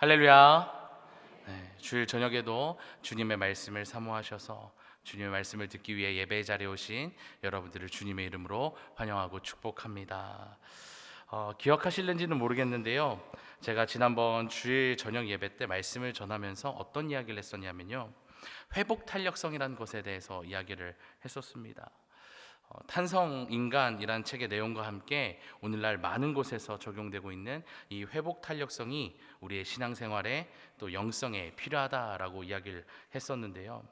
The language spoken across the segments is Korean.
할렐루야. 네, 주일 저녁에도 주님의 말씀을 사모하셔서 주님의 말씀을 듣기 위해 예배 자리에 오신 여러분들을 주님의 이름으로 환영하고 축복합니다. 기억하실는지는 모르겠는데요, 제가 지난번 주일 저녁 예배 때 말씀을 전하면서 어떤 이야기를 했었냐면요, 회복 탄력성이라는 것에 대해서 이야기를 했었습니다. 탄성인간이라는 책의 내용과 함께 오늘날 많은 곳에서 적용되고 있는 이 회복 탄력성이 우리의 신앙생활에 또 영성에 필요하다라고 이야기를 했었는데요,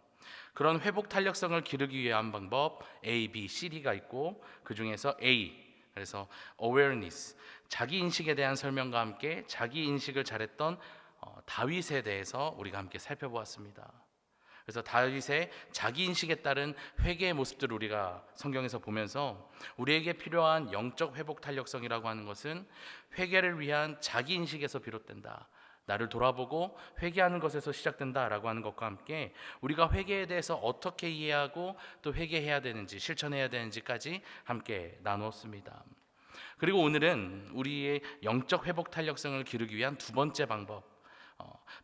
그런 회복 탄력성을 기르기 위한 방법 A, B, C, D가 있고, 그 중에서 A, 그래서 awareness, 자기 인식에 대한 설명과 함께 자기 인식을 잘했던 다윗에 대해서 우리가 함께 살펴보았습니다. 그래서 다윗의 자기 인식에 따른 회개의 모습들을 우리가 성경에서 보면서 우리에게 필요한 영적 회복 탄력성이라고 하는 것은 회개를 위한 자기 인식에서 비롯된다, 나를 돌아보고 회개하는 것에서 시작된다라고 하는 것과 함께 우리가 회개에 대해서 어떻게 이해하고 또 회개해야 되는지, 실천해야 되는지까지 함께 나누었습니다. 그리고 오늘은 우리의 영적 회복 탄력성을 기르기 위한 두 번째 방법,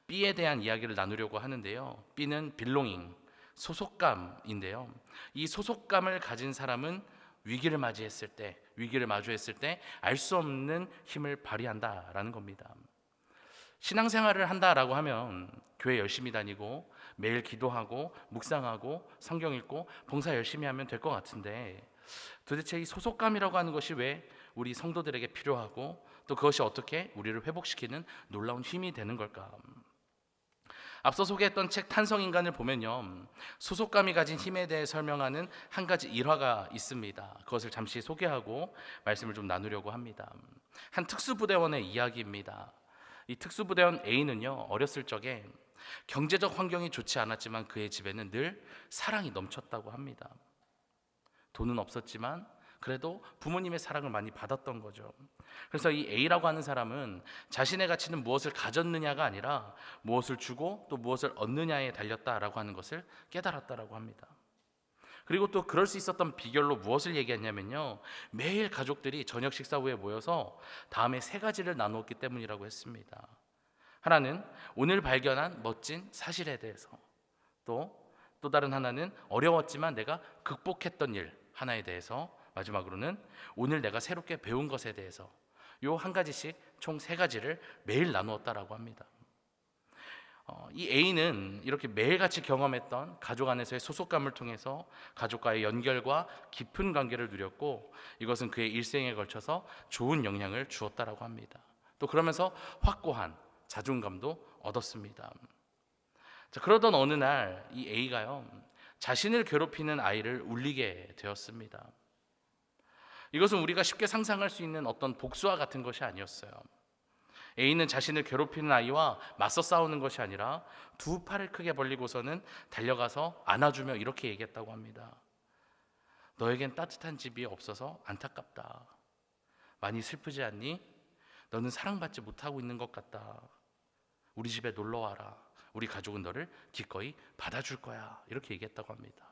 B에 대한 이야기를 나누려고 하는데요, B는 belonging, 소속감인데요, 이 소속감을 가진 사람은 위기를 맞이했을 때, 위기를 마주했을 때 알 수 없는 힘을 발휘한다라는 겁니다. 신앙생활을 한다라고 하면 교회 열심히 다니고 매일 기도하고 묵상하고 성경 읽고 봉사 열심히 하면 될 것 같은데, 도대체 이 소속감이라고 하는 것이 왜 우리 성도들에게 필요하고 또 그것이 어떻게 우리를 회복시키는 놀라운 힘이 되는 걸까? 앞서 소개했던 책 탄성인간을 보면요, 소속감이 가진 힘에 대해 설명하는 한 가지 일화가 있습니다. 그것을 잠시 소개하고 말씀을 좀 나누려고 합니다. 한 특수부대원의 이야기입니다. 이 특수부대원 A는요, 어렸을 적에 경제적 환경이 좋지 않았지만 그의 집에는 늘 사랑이 넘쳤다고 합니다. 돈은 없었지만 그래도 부모님의 사랑을 많이 받았던 거죠. 그래서 이 A라고 하는 사람은 자신의 가치는 무엇을 가졌느냐가 아니라 무엇을 주고 또 무엇을 얻느냐에 달렸다라고 하는 것을 깨달았다라고 합니다. 그리고 또 그럴 수 있었던 비결로 무엇을 얘기했냐면요, 매일 가족들이 저녁 식사 후에 모여서 다음에 세 가지를 나누었기 때문이라고 했습니다. 하나는 오늘 발견한 멋진 사실에 대해서, 또 다른 하나는 어려웠지만 내가 극복했던 일 하나에 대해서, 마지막으로는 오늘 내가 새롭게 배운 것에 대해서, 요 한 가지씩 총 세 가지를 매일 나누었다라고 합니다. 이 A는 이렇게 매일같이 경험했던 가족 안에서의 소속감을 통해서 가족과의 연결과 깊은 관계를 누렸고, 이것은 그의 일생에 걸쳐서 좋은 영향을 주었다라고 합니다. 또 그러면서 확고한 자존감도 얻었습니다. 자, 그러던 어느 날 이 A가요, 자신을 괴롭히는 아이를 울리게 되었습니다. 이것은 우리가 쉽게 상상할 수 있는 어떤 복수와 같은 것이 아니었어요. A는 자신을 괴롭히는 아이와 맞서 싸우는 것이 아니라 두 팔을 크게 벌리고서는 달려가서 안아주며 이렇게 얘기했다고 합니다. 너에겐 따뜻한 집이 없어서 안타깝다. 많이 슬프지 않니? 너는 사랑받지 못하고 있는 것 같다. 우리 집에 놀러 와라. 우리 가족은 너를 기꺼이 받아줄 거야. 이렇게 얘기했다고 합니다.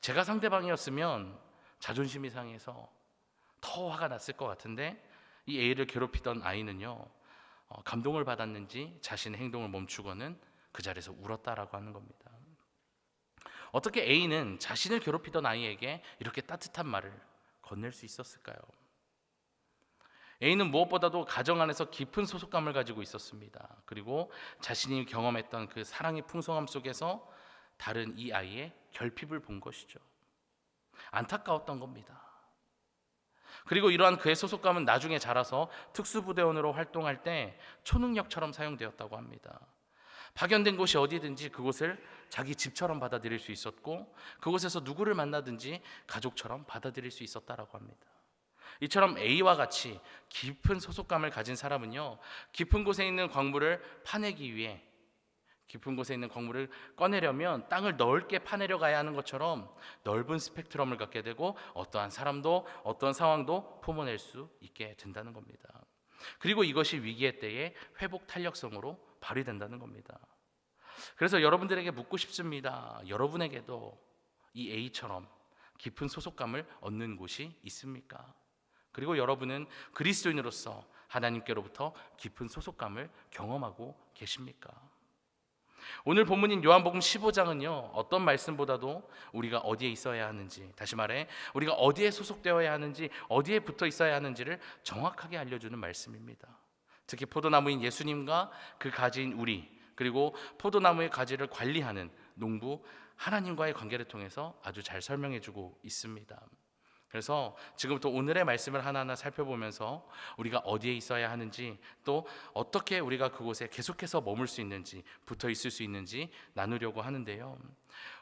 제가 상대방이었으면 자존심이 상해서 더 화가 났을 것 같은데, 이 A를 괴롭히던 아이는요, 감동을 받았는지 자신의 행동을 멈추고는 그 자리에서 울었다라고 하는 겁니다. 어떻게 A는 자신을 괴롭히던 아이에게 이렇게 따뜻한 말을 건넬 수 있었을까요? A는 무엇보다도 가정 안에서 깊은 소속감을 가지고 있었습니다. 그리고 자신이 경험했던 그 사랑의 풍성함 속에서 다른 이 아이의 결핍을 본 것이죠. 안타까웠던 겁니다. 그리고 이러한 그의 소속감은 나중에 자라서 특수부대원으로 활동할 때 초능력처럼 사용되었다고 합니다. 파견된 곳이 어디든지 그곳을 자기 집처럼 받아들일 수 있었고, 그곳에서 누구를 만나든지 가족처럼 받아들일 수 있었다라고 합니다. 이처럼 A와 같이 깊은 소속감을 가진 사람은요, 깊은 곳에 있는 광물을 파내기 위해, 깊은 곳에 있는 광물을 꺼내려면 땅을 넓게 파내려 가야 하는 것처럼 넓은 스펙트럼을 갖게 되고 어떠한 사람도 어떠한 상황도 품어낼 수 있게 된다는 겁니다. 그리고 이것이 위기의 때에 회복 탄력성으로 발휘된다는 겁니다. 그래서 여러분들에게 묻고 싶습니다. 여러분에게도 이 A처럼 깊은 소속감을 얻는 곳이 있습니까? 그리고 여러분은 그리스도인으로서 하나님께로부터 깊은 소속감을 경험하고 계십니까? 오늘 본문인 요한복음 15장은요, 어떤 말씀보다도 우리가 어디에 있어야 하는지, 다시 말해 우리가 어디에 소속되어야 하는지, 어디에 붙어 있어야 하는지를 정확하게 알려주는 말씀입니다. 특히 포도나무인 예수님과 그 가지인 우리, 그리고 포도나무의 가지를 관리하는 농부 하나님과의 관계를 통해서 아주 잘 설명해주고 있습니다. 그래서 지금부터 오늘의 말씀을 하나하나 살펴보면서 우리가 어디에 있어야 하는지, 또 어떻게 우리가 그곳에 계속해서 머물 수 있는지, 붙어 있을 수 있는지 나누려고 하는데요.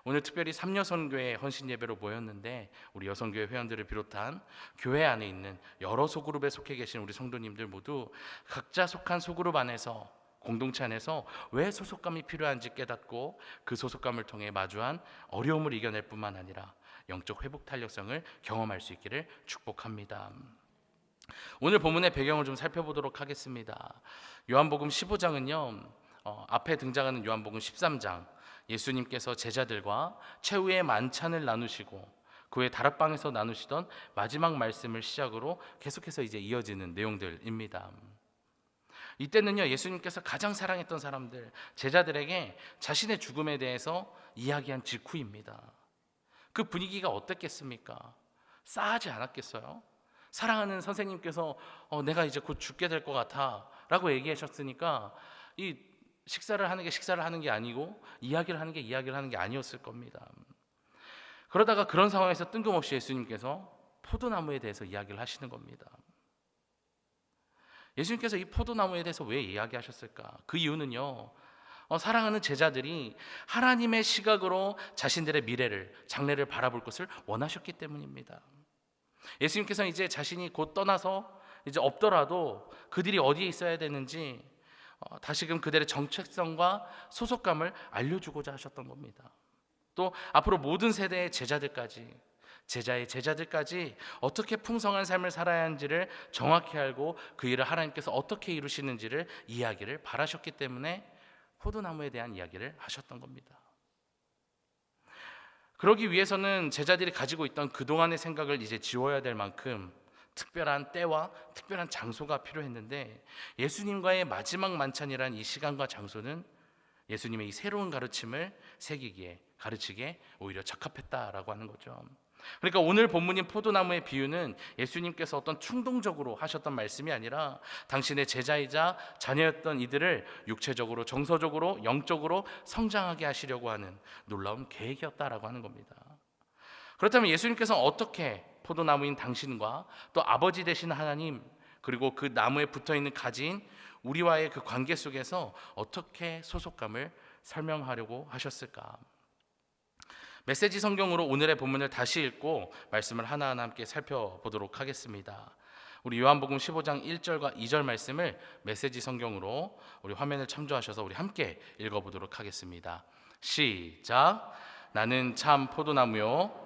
오늘 특별히 삼여선교회 헌신예배로 모였는데, 우리 여성교회 회원들을 비롯한 교회 안에 있는 여러 소그룹에 속해 계신 우리 성도님들 모두 각자 속한 소그룹 안에서, 공동체 안에서 왜 소속감이 필요한지 깨닫고 그 소속감을 통해 마주한 어려움을 이겨낼 뿐만 아니라 영적 회복 탄력성을 경험할 수 있기를 축복합니다. 오늘 본문의 배경을 좀 살펴보도록 하겠습니다. 요한복음 15장은요, 앞에 등장하는 요한복음 13장, 예수님께서 제자들과 최후의 만찬을 나누시고 그 후에 다락방에서 나누시던 마지막 말씀을 시작으로 계속해서 이제 이어지는 내용들입니다. 이때는요, 예수님께서 가장 사랑했던 사람들, 제자들에게 자신의 죽음에 대해서 이야기한 직후입니다. 그 분위기가 어땠겠습니까? 싸하지 않았겠어요? 사랑하는 선생님께서 내가 이제 곧 죽게 될 것 같아 라고 얘기하셨으니까 이 식사를 하는 게 아니고 이야기를 하는 게 아니었을 겁니다. 그러다가 그런 상황에서 뜬금없이 예수님께서 포도나무에 대해서 이야기를 하시는 겁니다. 예수님께서 이 포도나무에 대해서 왜 이야기하셨을까? 그 이유는요, 사랑하는 제자들이 하나님의 시각으로 자신들의 미래를, 장래를 바라볼 것을 원하셨기 때문입니다. 예수님께서는 이제 자신이 곧 떠나서 이제 없더라도 그들이 어디에 있어야 되는지 다시금 그들의 정체성과 소속감을 알려주고자 하셨던 겁니다. 또 앞으로 모든 세대의 제자들까지, 제자의 제자들까지 어떻게 풍성한 삶을 살아야 하는지를 정확히 알고 그 일을 하나님께서 어떻게 이루시는지를 이야기를 바라셨기 때문에 포도나무에 대한 이야기를 하셨던 겁니다. 그러기 위해서는 제자들이 가지고 있던 그동안의 생각을 이제 지워야 될 만큼 특별한 때와 특별한 장소가 필요했는데, 예수님과의 마지막 만찬이란 이 시간과 장소는 예수님의 이 새로운 가르침을 새기기에, 가르치기에 오히려 적합했다라고 하는 거죠. 그러니까 오늘 본문인 포도나무의 비유는 예수님께서 어떤 충동적으로 하셨던 말씀이 아니라 당신의 제자이자 자녀였던 이들을 육체적으로, 정서적으로, 영적으로 성장하게 하시려고 하는 놀라운 계획이었다라고 하는 겁니다. 그렇다면 예수님께서는 어떻게 포도나무인 당신과 또 아버지 되신 하나님, 그리고 그 나무에 붙어있는 가지인 우리와의 그 관계 속에서 어떻게 소속감을 설명하려고 하셨을까? 메시지 성경으로 오늘의 본문을 다시 읽고 말씀을 하나하나 함께 살펴보도록 하겠습니다. 우리 요한복음 15장 1절과 2절 말씀을 메시지 성경으로 우리 화면을 참조하셔서 우리 함께 읽어보도록 하겠습니다. 시작. 나는 참 포도나무요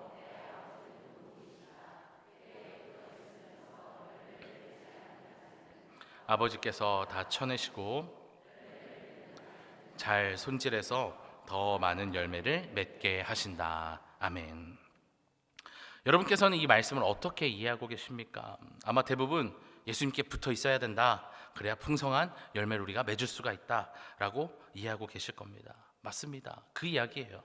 아버지께서 다 쳐내시고 잘 손질해서 더 많은 열매를 맺게 하신다. 아멘. 여러분께서는 이 말씀을 어떻게 이해하고 계십니까? 아마 대부분 예수님께 붙어 있어야 된다, 그래야 풍성한 열매를 우리가 맺을 수가 있다라고 이해하고 계실 겁니다. 맞습니다. 그 이야기예요.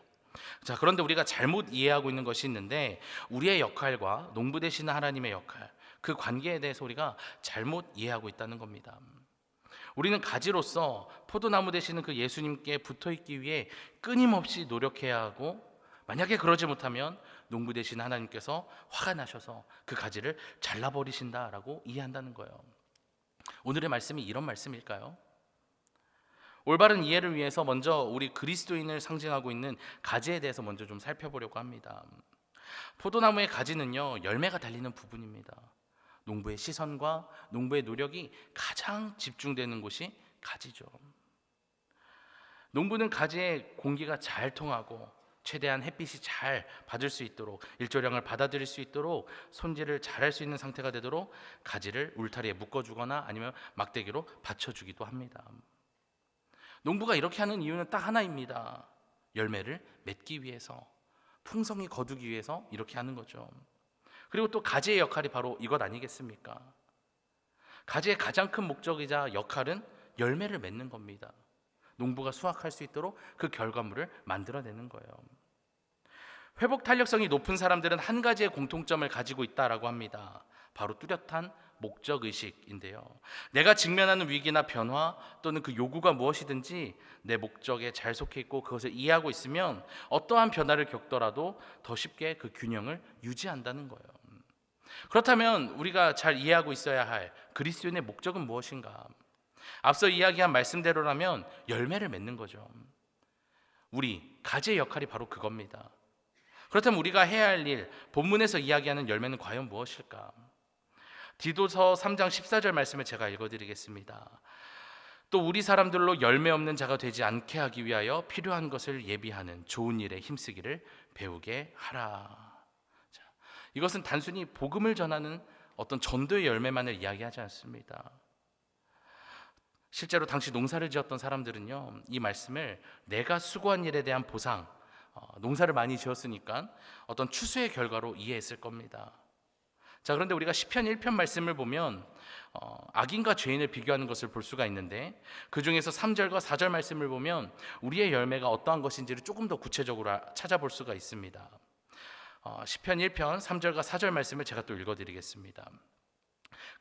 자, 그런데 우리가 잘못 이해하고 있는 것이 있는데, 우리의 역할과 농부 되시는 하나님의 역할, 그 관계에 대해서 우리가 잘못 이해하고 있다는 겁니다. 우리는 가지로서 포도나무 되시는 그 예수님께 붙어있기 위해 끊임없이 노력해야 하고, 만약에 그러지 못하면 농부 되시는 하나님께서 화가 나셔서 그 가지를 잘라버리신다라고 이해한다는 거예요. 오늘의 말씀이 이런 말씀일까요? 올바른 이해를 위해서 먼저 우리 그리스도인을 상징하고 있는 가지에 대해서 먼저 좀 살펴보려고 합니다. 포도나무의 가지는요, 열매가 달리는 부분입니다. 농부의 시선과 농부의 노력이 가장 집중되는 곳이 가지죠. 농부는 가지에 공기가 잘 통하고 최대한 햇빛이 잘 받을 수 있도록, 일조량을 받아들일 수 있도록 손질을 잘할 수 있는 상태가 되도록 가지를 울타리에 묶어주거나 아니면 막대기로 받쳐주기도 합니다. 농부가 이렇게 하는 이유는 딱 하나입니다. 열매를 맺기 위해서, 풍성히 거두기 위해서 이렇게 하는 거죠. 그리고 또 가지의 역할이 바로 이것 아니겠습니까? 가지의 가장 큰 목적이자 역할은 열매를 맺는 겁니다. 농부가 수확할 수 있도록 그 결과물을 만들어내는 거예요. 회복 탄력성이 높은 사람들은 한 가지의 공통점을 가지고 있다라고 합니다. 바로 뚜렷한 목적의식인데요. 내가 직면하는 위기나 변화 또는 그 요구가 무엇이든지 내 목적에 잘 속해 있고 그것을 이해하고 있으면 어떠한 변화를 겪더라도 더 쉽게 그 균형을 유지한다는 거예요. 그렇다면 우리가 잘 이해하고 있어야 할 그리스도인의 목적은 무엇인가? 앞서 이야기한 말씀대로라면 열매를 맺는 거죠. 우리 가지의 역할이 바로 그겁니다. 그렇다면 우리가 해야 할 일, 본문에서 이야기하는 열매는 과연 무엇일까? 디도서 3장 14절 말씀을 제가 읽어드리겠습니다. 또 우리 사람들로 열매 없는 자가 되지 않게 하기 위하여 필요한 것을 예비하는 좋은 일에 힘쓰기를 배우게 하라. 자, 이것은 단순히 복음을 전하는 어떤 전도의 열매만을 이야기하지 않습니다. 실제로 당시 농사를 지었던 사람들은요, 이 말씀을 내가 수고한 일에 대한 보상, 농사를 많이 지었으니까 어떤 추수의 결과로 이해했을 겁니다. 자, 그런데 우리가 시편 1편 말씀을 보면 악인과 죄인을 비교하는 것을 볼 수가 있는데, 그 중에서 3절과 4절 말씀을 보면 우리의 열매가 어떠한 것인지를 조금 더 구체적으로 찾아볼 수가 있습니다. 시편 1편 3절과 4절 말씀을 제가 또 읽어드리겠습니다.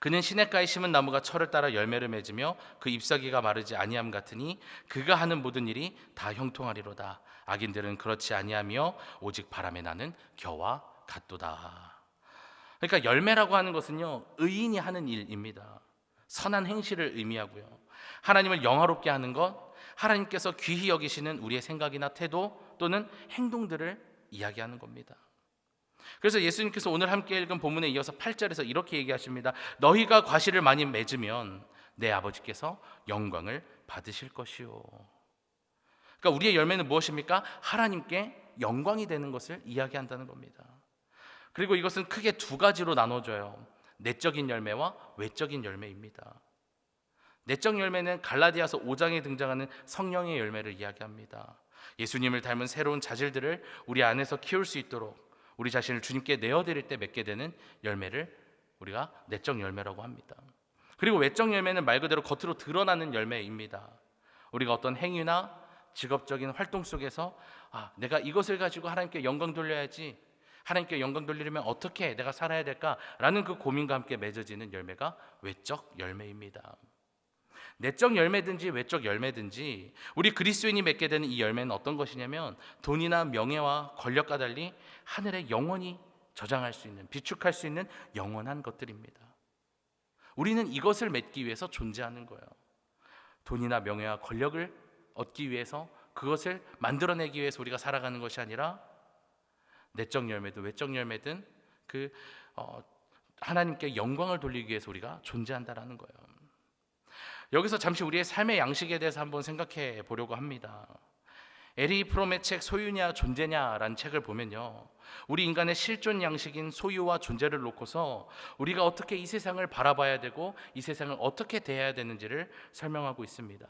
그는 시냇가에 심은 나무가 철을 따라 열매를 맺으며 그 잎사귀가 마르지 아니함 같으니 그가 하는 모든 일이 다 형통하리로다. 악인들은 그렇지 아니하며 오직 바람에 나는 겨와 같도다. 그러니까 열매라고 하는 것은요, 의인이 하는 일입니다. 선한 행실을 의미하고요, 하나님을 영화롭게 하는 것, 하나님께서 귀히 여기시는 우리의 생각이나 태도 또는 행동들을 이야기하는 겁니다. 그래서 예수님께서 오늘 함께 읽은 본문에 이어서 8절에서 이렇게 얘기하십니다. 너희가 과실을 많이 맺으면 내 아버지께서 영광을 받으실 것이요. 그러니까 우리의 열매는 무엇입니까? 하나님께 영광이 되는 것을 이야기한다는 겁니다. 그리고 이것은 크게 두 가지로 나눠져요. 내적인 열매와 외적인 열매입니다. 내적 열매는 갈라디아서 5장에 등장하는 성령의 열매를 이야기합니다. 예수님을 닮은 새로운 자질들을 우리 안에서 키울 수 있도록 우리 자신을 주님께 내어드릴 때 맺게 되는 열매를 우리가 내적 열매라고 합니다. 그리고 외적 열매는 말 그대로 겉으로 드러나는 열매입니다. 우리가 어떤 행위나 직업적인 활동 속에서 내가 이것을 가지고 하나님께 영광 돌려야지, 하나님께 영광 돌리려면 어떻게 내가 살아야 될까라는 그 고민과 함께 맺어지는 열매가 외적 열매입니다. 내적 열매든지 외적 열매든지 우리 그리스도인이 맺게 되는 이 열매는 어떤 것이냐면 돈이나 명예와 권력과 달리 하늘에 영원히 저장할 수 있는, 비축할 수 있는 영원한 것들입니다. 우리는 이것을 맺기 위해서 존재하는 거예요. 돈이나 명예와 권력을 얻기 위해서, 그것을 만들어내기 위해서 우리가 살아가는 것이 아니라 내적 열매든 외적 열매든 하나님께 영광을 돌리기 위해서 우리가 존재한다라는 거예요. 여기서 잠시 우리의 삶의 양식에 대해서 한번 생각해 보려고 합니다. 에리 프롬의 책 소유냐 존재냐라는 책을 보면요, 우리 인간의 실존 양식인 소유와 존재를 놓고서 우리가 어떻게 이 세상을 바라봐야 되고 이 세상을 어떻게 대해야 되는지를 설명하고 있습니다.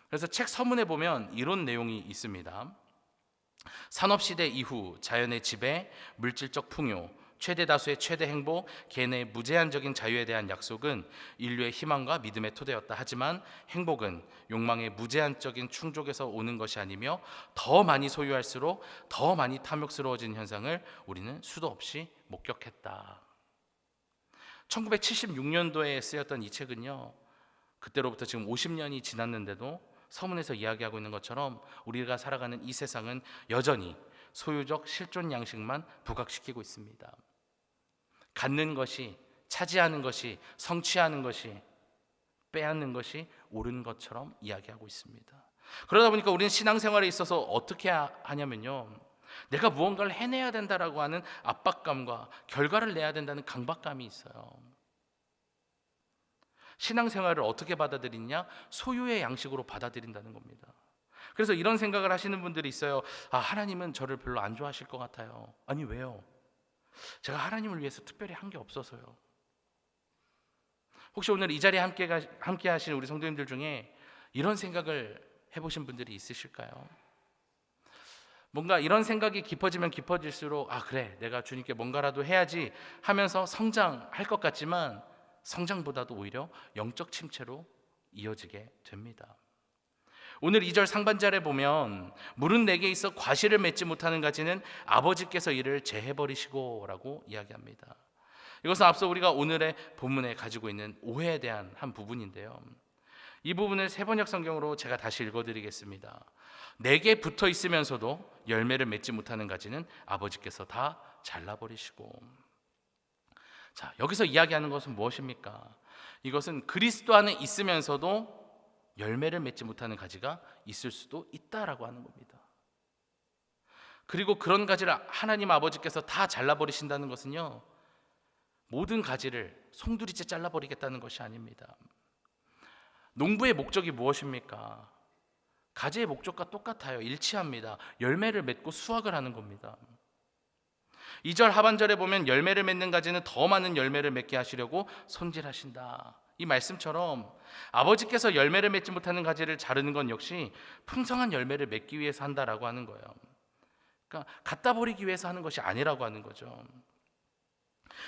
그래서 책 서문에 보면 이런 내용이 있습니다. 산업시대 이후 자연의 지배, 물질적 풍요, 최대 다수의 최대 행복, 개인의 무제한적인 자유에 대한 약속은 인류의 희망과 믿음의 토대였다. 하지만 행복은 욕망의 무제한적인 충족에서 오는 것이 아니며 더 많이 소유할수록 더 많이 탐욕스러워진 현상을 우리는 수도 없이 목격했다. 1976년도에 쓰였던 이 책은요, 그때로부터 지금 50년이 지났는데도 서문에서 이야기하고 있는 것처럼 우리가 살아가는 이 세상은 여전히 소유적 실존 양식만 부각시키고 있습니다. 갖는 것이, 차지하는 것이, 성취하는 것이, 빼앗는 것이 옳은 것처럼 이야기하고 있습니다. 그러다 보니까 우리는 신앙생활에 있어서 어떻게 하냐면요, 내가 무언가를 해내야 된다라고 하는 압박감과 결과를 내야 된다는 강박감이 있어요. 신앙생활을 어떻게 받아들이냐? 소유의 양식으로 받아들인다는 겁니다. 그래서 이런 생각을 하시는 분들이 있어요. 하나님은 저를 별로 안 좋아하실 것 같아요. 아니, 왜요? 제가 하나님을 위해서 특별히 한 게 없어서요. 혹시 오늘 이 자리에 함께 하신 우리 성도님들 중에 이런 생각을 해보신 분들이 있으실까요? 뭔가 이런 생각이 깊어지면 깊어질수록 그래, 내가 주님께 뭔가라도 해야지 하면서 성장할 것 같지만 성장보다도 오히려 영적 침체로 이어지게 됩니다. 오늘 2절 상반절에 보면 물은 내게 있어 과실을 맺지 못하는 가지는 아버지께서 이를 제해버리시고 라고 이야기합니다. 이것은 앞서 우리가 오늘의 본문에 가지고 있는 오해에 대한 한 부분인데요, 이 부분을 세번역 성경으로 제가 다시 읽어드리겠습니다. 내게 붙어 있으면서도 열매를 맺지 못하는 가지는 아버지께서 다 잘라버리시고. 자, 여기서 이야기하는 것은 무엇입니까? 이것은 그리스도 안에 있으면서도 열매를 맺지 못하는 가지가 있을 수도 있다라고 하는 겁니다. 그리고 그런 가지를 하나님 아버지께서 다 잘라버리신다는 것은요, 모든 가지를 송두리째 잘라버리겠다는 것이 아닙니다. 농부의 목적이 무엇입니까? 가지의 목적과 똑같아요. 일치합니다. 열매를 맺고 수확을 하는 겁니다. 2절 하반절에 보면 열매를 맺는 가지는 더 많은 열매를 맺게 하시려고 손질하신다. 이 말씀처럼 아버지께서 열매를 맺지 못하는 가지를 자르는 건 역시 풍성한 열매를 맺기 위해서 한다라고 하는 거예요. 그러니까 갖다 버리기 위해서 하는 것이 아니라고 하는 거죠.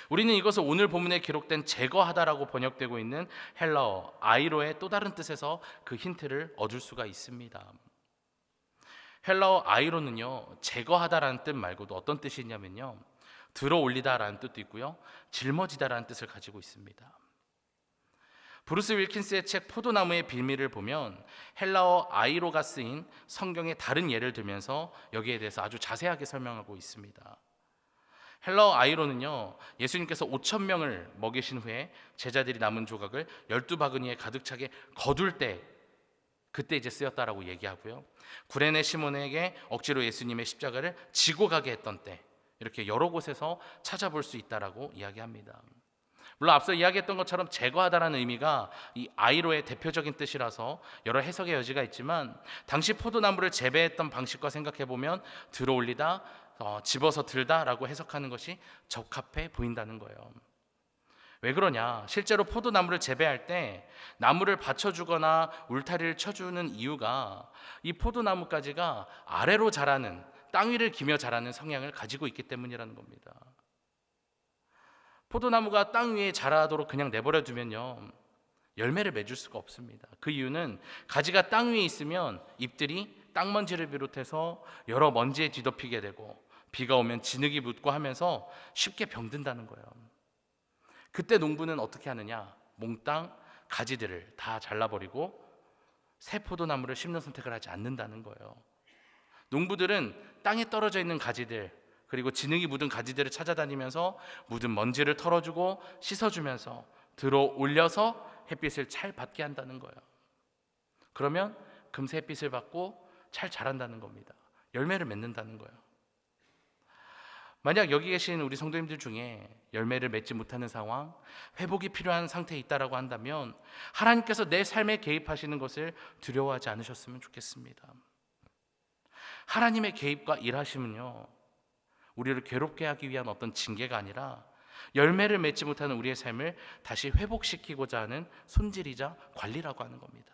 우리는 이것을 오늘 본문에 기록된 제거하다라고 번역되고 있는 헬라어 아이로의 또 다른 뜻에서 그 힌트를 얻을 수가 있습니다. 헬라어 아이로는요, 제거하다라는 뜻 말고도 어떤 뜻이 있냐면요, 들어 올리다라는 뜻도 있고요, 짊어지다라는 뜻을 가지고 있습니다. 브루스 윌킨스의 책 포도나무의 비밀을 보면 헬라어 아이로가 쓰인 성경의 다른 예를 들면서 여기에 대해서 아주 자세하게 설명하고 있습니다. 헬라어 아이로는요, 예수님께서 5,000명을 먹이신 후에 제자들이 남은 조각을 12바구니에 가득 차게 거둘 때, 그때 이제 쓰였다라고 얘기하고요, 구레네 시몬에게 억지로 예수님의 십자가를 지고 가게 했던 때, 이렇게 여러 곳에서 찾아볼 수 있다라고 이야기합니다. 물론 앞서 이야기했던 것처럼 제거하다라는 의미가 이 아이로의 대표적인 뜻이라서 여러 해석의 여지가 있지만, 당시 포도나무를 재배했던 방식과 생각해보면 들어 올리다, 집어서 들다라고 해석하는 것이 적합해 보인다는 거예요. 왜 그러냐? 실제로 포도나무를 재배할 때 나무를 받쳐주거나 울타리를 쳐주는 이유가 이 포도나무 가지가 아래로 자라는, 땅 위를 기며 자라는 성향을 가지고 있기 때문이라는 겁니다. 포도나무가 땅 위에 자라도록 그냥 내버려 두면요, 열매를 맺을 수가 없습니다. 그 이유는 가지가 땅 위에 있으면 잎들이 땅먼지를 비롯해서 여러 먼지에 뒤덮이게 되고 비가 오면 진흙이 묻고 하면서 쉽게 병든다는 거예요. 그때 농부는 어떻게 하느냐? 몽땅 가지들을 다 잘라버리고 새 포도나무를 심는 선택을 하지 않는다는 거예요. 농부들은 땅에 떨어져 있는 가지들, 그리고 진흙이 묻은 가지들을 찾아다니면서 묻은 먼지를 털어주고 씻어주면서 들어 올려서 햇빛을 잘 받게 한다는 거예요. 그러면 금세 햇빛을 받고 잘 자란다는 겁니다. 열매를 맺는다는 거예요. 만약 여기 계신 우리 성도님들 중에 열매를 맺지 못하는 상황, 회복이 필요한 상태에 있다라고 한다면 하나님께서 내 삶에 개입하시는 것을 두려워하지 않으셨으면 좋겠습니다. 하나님의 개입과 일하심은요, 우리를 괴롭게 하기 위한 어떤 징계가 아니라 열매를 맺지 못하는 우리의 삶을 다시 회복시키고자 하는 손질이자 관리라고 하는 겁니다.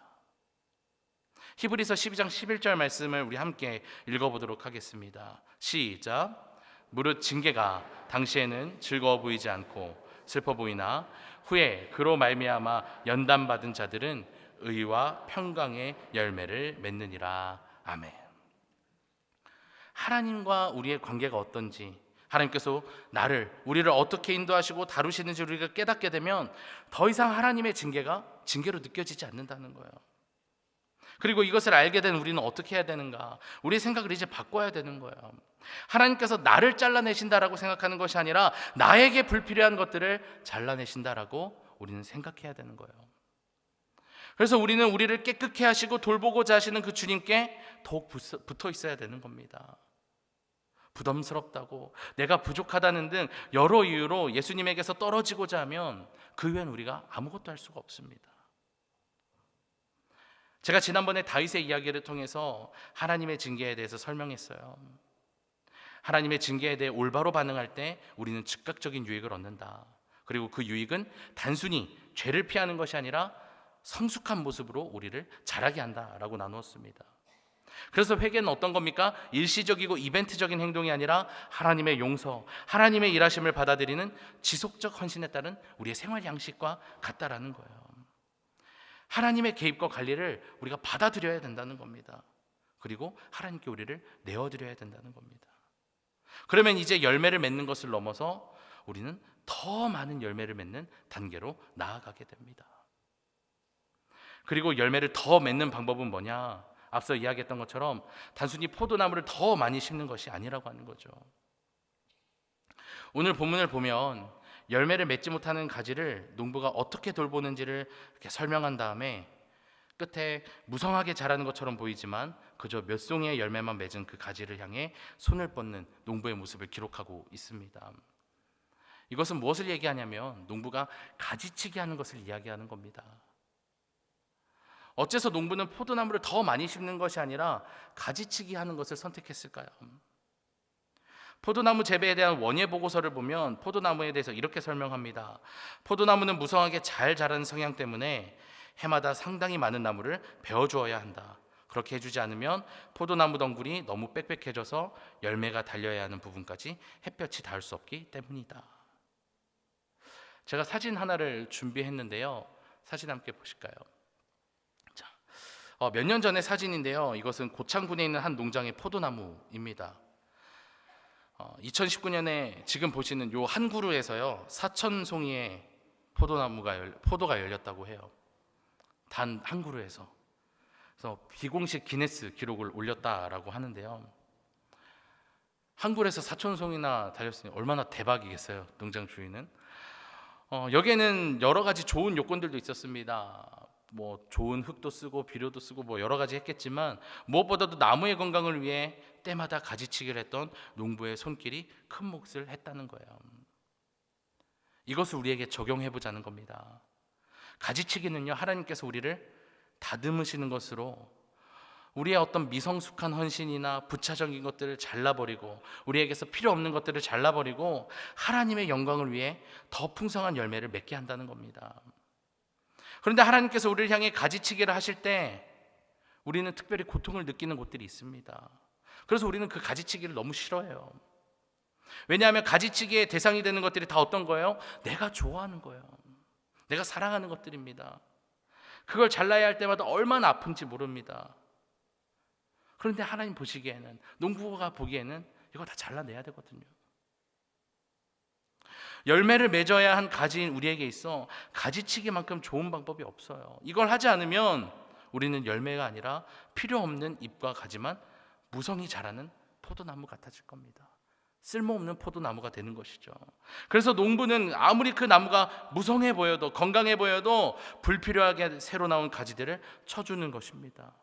히브리서 12장 11절 말씀을 우리 함께 읽어보도록 하겠습니다. 시작. 무릇 징계가 당시에는 즐거워 보이지 않고 슬퍼 보이나 후에 그로 말미암아 연단받은 자들은 의와 평강의 열매를 맺느니라. 아멘. 하나님과 우리의 관계가 어떤지, 하나님께서 우리를 어떻게 인도하시고 다루시는지 우리가 깨닫게 되면 더 이상 하나님의 징계가 징계로 느껴지지 않는다는 거예요. 그리고 이것을 알게 된 우리는 어떻게 해야 되는가? 우리의 생각을 이제 바꿔야 되는 거예요. 하나님께서 나를 잘라내신다라고 생각하는 것이 아니라 나에게 불필요한 것들을 잘라내신다라고 우리는 생각해야 되는 거예요. 그래서 우리는 우리를 깨끗게 하시고 돌보고자 하시는 그 주님께 더욱 붙어 있어야 되는 겁니다. 부담스럽다고, 내가 부족하다는 등 여러 이유로 예수님에게서 떨어지고자 하면 그 외엔 우리가 아무것도 할 수가 없습니다. 제가 지난번에 다윗의 이야기를 통해서 하나님의 징계에 대해서 설명했어요. 하나님의 징계에 대해 올바로 반응할 때 우리는 즉각적인 유익을 얻는다. 그리고 그 유익은 단순히 죄를 피하는 것이 아니라 성숙한 모습으로 우리를 자라게 한다라고 나누었습니다. 그래서 회개는 어떤 겁니까? 일시적이고 이벤트적인 행동이 아니라 하나님의 용서, 하나님의 일하심을 받아들이는 지속적 헌신에 따른 우리의 생활 양식과 같다라는 거예요. 하나님의 개입과 관리를 우리가 받아들여야 된다는 겁니다. 그리고 하나님께 우리를 내어드려야 된다는 겁니다. 그러면 이제 열매를 맺는 것을 넘어서 우리는 더 많은 열매를 맺는 단계로 나아가게 됩니다. 그리고 열매를 더 맺는 방법은 뭐냐? 앞서 이야기했던 것처럼 단순히 포도나무를 더 많이 심는 것이 아니라고 하는 거죠. 오늘 본문을 보면 열매를 맺지 못하는 가지를 농부가 어떻게 돌보는지를 이렇게 설명한 다음에 끝에 무성하게 자라는 것처럼 보이지만 그저 몇 송이의 열매만 맺은 그 가지를 향해 손을 뻗는 농부의 모습을 기록하고 있습니다. 이것은 무엇을 얘기하냐면 농부가 가지치기 하는 것을 이야기하는 겁니다. 어째서 농부는 포도나무를 더 많이 심는 것이 아니라 가지치기 하는 것을 선택했을까요? 포도나무 재배에 대한 원예 보고서를 보면 포도나무에 대해서 이렇게 설명합니다. 포도나무는 무성하게 잘 자라는 성향 때문에 해마다 상당히 많은 나무를 베어주어야 한다. 그렇게 해주지 않으면 포도나무 덩굴이 너무 빽빽해져서 열매가 달려야 하는 부분까지 햇볕이 닿을 수 없기 때문이다. 제가 사진 하나를 준비했는데요. 사진 함께 보실까요? 몇 년 전의 사진인데요. 이것은 고창군에 있는 한 농장의 포도나무입니다. 2019년에 지금 보시는 요 한 그루에서요 4,000송이의 포도가 열렸다고 해요. 단 한 그루에서. 그래서 비공식 기네스 기록을 올렸다라고 하는데요. 한 그루에서 4,000송이나 달렸으니 얼마나 대박이겠어요, 농장 주인은. 여기에는 여러 가지 좋은 요건들도 있었습니다. 뭐 좋은 흙도 쓰고 비료도 쓰고 뭐 여러 가지 했겠지만 무엇보다도 나무의 건강을 위해 때마다 가지치기를 했던 농부의 손길이 큰 몫을 했다는 거예요. 이것을 우리에게 적용해 보자는 겁니다. 가지치기는요, 하나님께서 우리를 다듬으시는 것으로 우리의 어떤 미성숙한 헌신이나 부차적인 것들을 잘라버리고 우리에게서 필요 없는 것들을 잘라버리고 하나님의 영광을 위해 더 풍성한 열매를 맺게 한다는 겁니다. 그런데 하나님께서 우리를 향해 가지치기를 하실 때 우리는 특별히 고통을 느끼는 곳들이 있습니다. 그래서 우리는 그 가지치기를 너무 싫어해요. 왜냐하면 가지치기의 대상이 되는 것들이 다 어떤 거예요? 내가 좋아하는 거예요. 내가 사랑하는 것들입니다. 그걸 잘라야 할 때마다 얼마나 아픈지 모릅니다. 그런데 하나님 보시기에는, 농부가 보기에는 이거 다 잘라내야 되거든요. 열매를 맺어야 한 가지인 우리에게 있어 가지치기만큼 좋은 방법이 없어요. 이걸 하지 않으면 우리는 열매가 아니라 필요 없는 잎과 가지만 무성히 자라는 포도나무 같아질 겁니다. 쓸모없는 포도나무가 되는 것이죠. 그래서 농부는 아무리 그 나무가 무성해 보여도 건강해 보여도 불필요하게 새로 나온 가지들을 쳐주는 것입니다.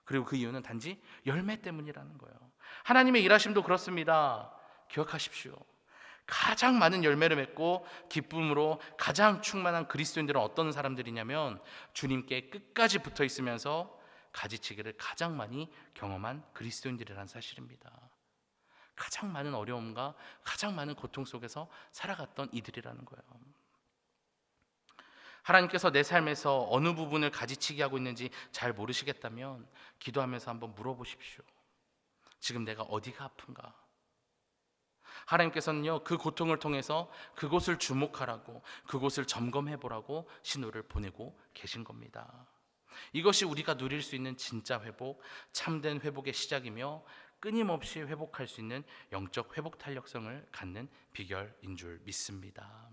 그리고 그 이유는 단지 열매 때문이라는 거예요. 하나님의 일하심도 그렇습니다. 기억하십시오. 가장 많은 열매를 맺고 기쁨으로 가장 충만한 그리스도인들은 어떤 사람들이냐면 주님께 끝까지 붙어 있으면서 가지치기를 가장 많이 경험한 그리스도인들이라는 사실입니다. 가장 많은 어려움과 가장 많은 고통 속에서 살아갔던 이들이라는 거예요. 하나님께서 내 삶에서 어느 부분을 가지치기 하고 있는지 잘 모르시겠다면 기도하면서 한번 물어보십시오. 지금 내가 어디가 아픈가? 하나님께서는요, 그 고통을 통해서 그곳을 주목하라고, 그곳을 점검해 보라고 신호를 보내고 계신 겁니다. 이것이 우리가 누릴 수 있는 진짜 회복, 참된 회복의 시작이며 끊임없이 회복할 수 있는 영적 회복 탄력성을 갖는 비결인 줄 믿습니다.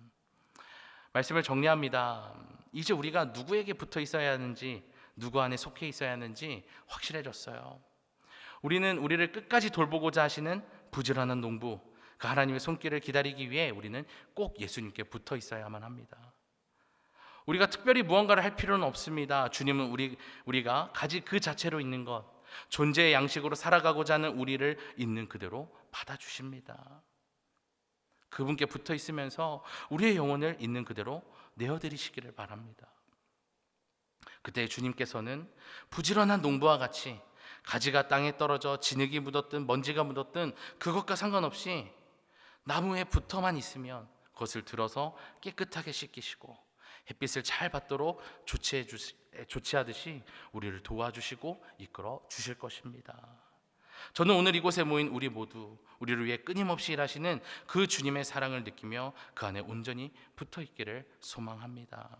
말씀을 정리합니다. 이제 우리가 누구에게 붙어 있어야 하는지, 누구 안에 속해 있어야 하는지 확실해졌어요. 우리는 우리를 끝까지 돌보고자 하시는 부지런한 농부, 그 하나님의 손길을 기다리기 위해 우리는 꼭 예수님께 붙어 있어야만 합니다. 우리가 특별히 무언가를 할 필요는 없습니다. 주님은 우리가 가지 그 자체로 있는 것, 존재의 양식으로 살아가고자 하는 우리를 있는 그대로 받아주십니다. 그분께 붙어 있으면서 우리의 영혼을 있는 그대로 내어드리시기를 바랍니다. 그때 주님께서는 부지런한 농부와 같이 가지가 땅에 떨어져 진흙이 묻었든 먼지가 묻었든 그것과 상관없이 나무에 붙어만 있으면 그것을 들어서 깨끗하게 씻기시고 햇빛을 잘 받도록 조치해 조치하듯이 우리를 도와주시고 이끌어 주실 것입니다. 저는 오늘 이곳에 모인 우리 모두 우리를 위해 끊임없이 일하시는 그 주님의 사랑을 느끼며 그 안에 온전히 붙어 있기를 소망합니다.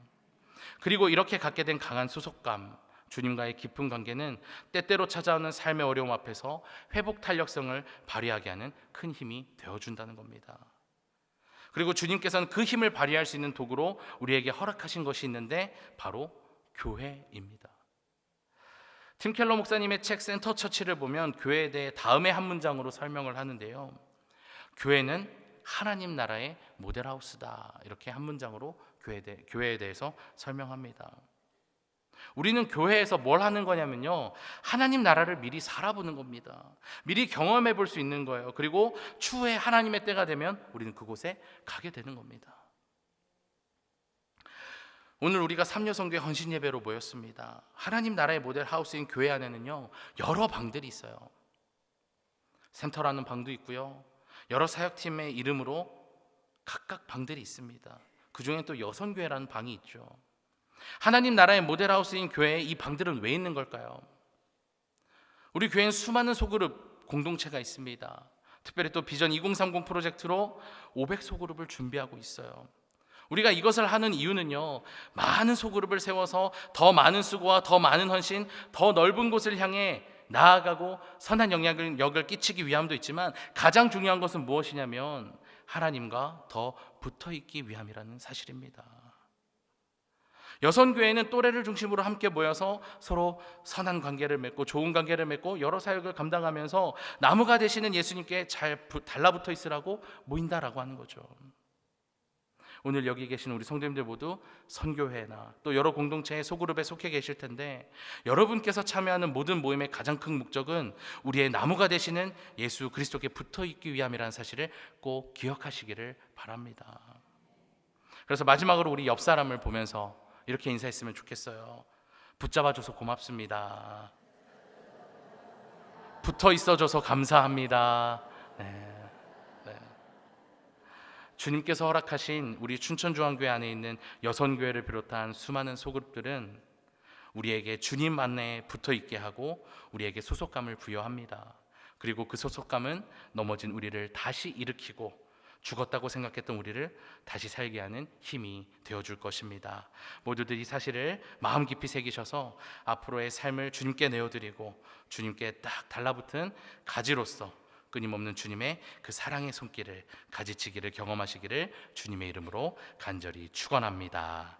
그리고 이렇게 갖게 된 강한 소속감, 주님과의 깊은 관계는 때때로 찾아오는 삶의 어려움 앞에서 회복 탄력성을 발휘하게 하는 큰 힘이 되어준다는 겁니다. 그리고 주님께서는 그 힘을 발휘할 수 있는 도구로 우리에게 허락하신 것이 있는데 바로 교회입니다. 팀 켈러 목사님의 책 센터 처치를 보면 교회에 대해 다음의 한 문장으로 설명을 하는데요. 교회는 하나님 나라의 모델하우스다. 이렇게 한 문장으로 교회에 대해서 설명합니다. 우리는 교회에서 뭘 하는 거냐면요, 하나님 나라를 미리 살아보는 겁니다. 미리 경험해 볼 수 있는 거예요. 그리고 추후에 하나님의 때가 되면 우리는 그곳에 가게 되는 겁니다. 오늘 우리가 삼려성교회 헌신 예배로 모였습니다. 하나님 나라의 모델 하우스인 교회 안에는요, 여러 방들이 있어요. 센터라는 방도 있고요, 여러 사역팀의 이름으로 각각 방들이 있습니다. 그 중에 또 여성교회라는 방이 있죠. 하나님 나라의 모델하우스인 교회에 이 방들은 왜 있는 걸까요? 우리 교회는 수많은 소그룹 공동체가 있습니다. 특별히 또 비전 2030 프로젝트로 500 소그룹을 준비하고 있어요. 우리가 이것을 하는 이유는요, 많은 소그룹을 세워서 더 많은 수고와 더 많은 헌신, 더 넓은 곳을 향해 나아가고 선한 영향력을 끼치기 위함도 있지만 가장 중요한 것은 무엇이냐면 하나님과 더 붙어있기 위함이라는 사실입니다. 여선교회는 또래를 중심으로 함께 모여서 서로 선한 관계를 맺고 좋은 관계를 맺고 여러 사역을 감당하면서 나무가 되시는 예수님께 잘 달라붙어 있으라고 모인다라고 하는 거죠. 오늘 여기 계신 우리 성도님들 모두 선교회나 또 여러 공동체의 소그룹에 속해 계실 텐데, 여러분께서 참여하는 모든 모임의 가장 큰 목적은 우리의 나무가 되시는 예수 그리스도께 붙어 있기 위함이라는 사실을 꼭 기억하시기를 바랍니다. 그래서 마지막으로 우리 옆 사람을 보면서 이렇게 인사했으면 좋겠어요. 붙잡아줘서 고맙습니다. 붙어 있어줘서 감사합니다. 네. 주님께서 허락하신 우리 춘천중앙교회 안에 있는 여선교회를 비롯한 수많은 소그룹들은 우리에게 주님 안에 붙어 있게 하고 우리에게 소속감을 부여합니다. 그리고 그 소속감은 넘어진 우리를 다시 일으키고 죽었다고 생각했던 우리를 다시 살게 하는 힘이 되어줄 것입니다. 모두들 이 사실을 마음 깊이 새기셔서 앞으로의 삶을 주님께 내어드리고 주님께 딱 달라붙은 가지로서 끊임없는 주님의 그 사랑의 손길을 가지치기를 경험하시기를 주님의 이름으로 간절히 축원합니다.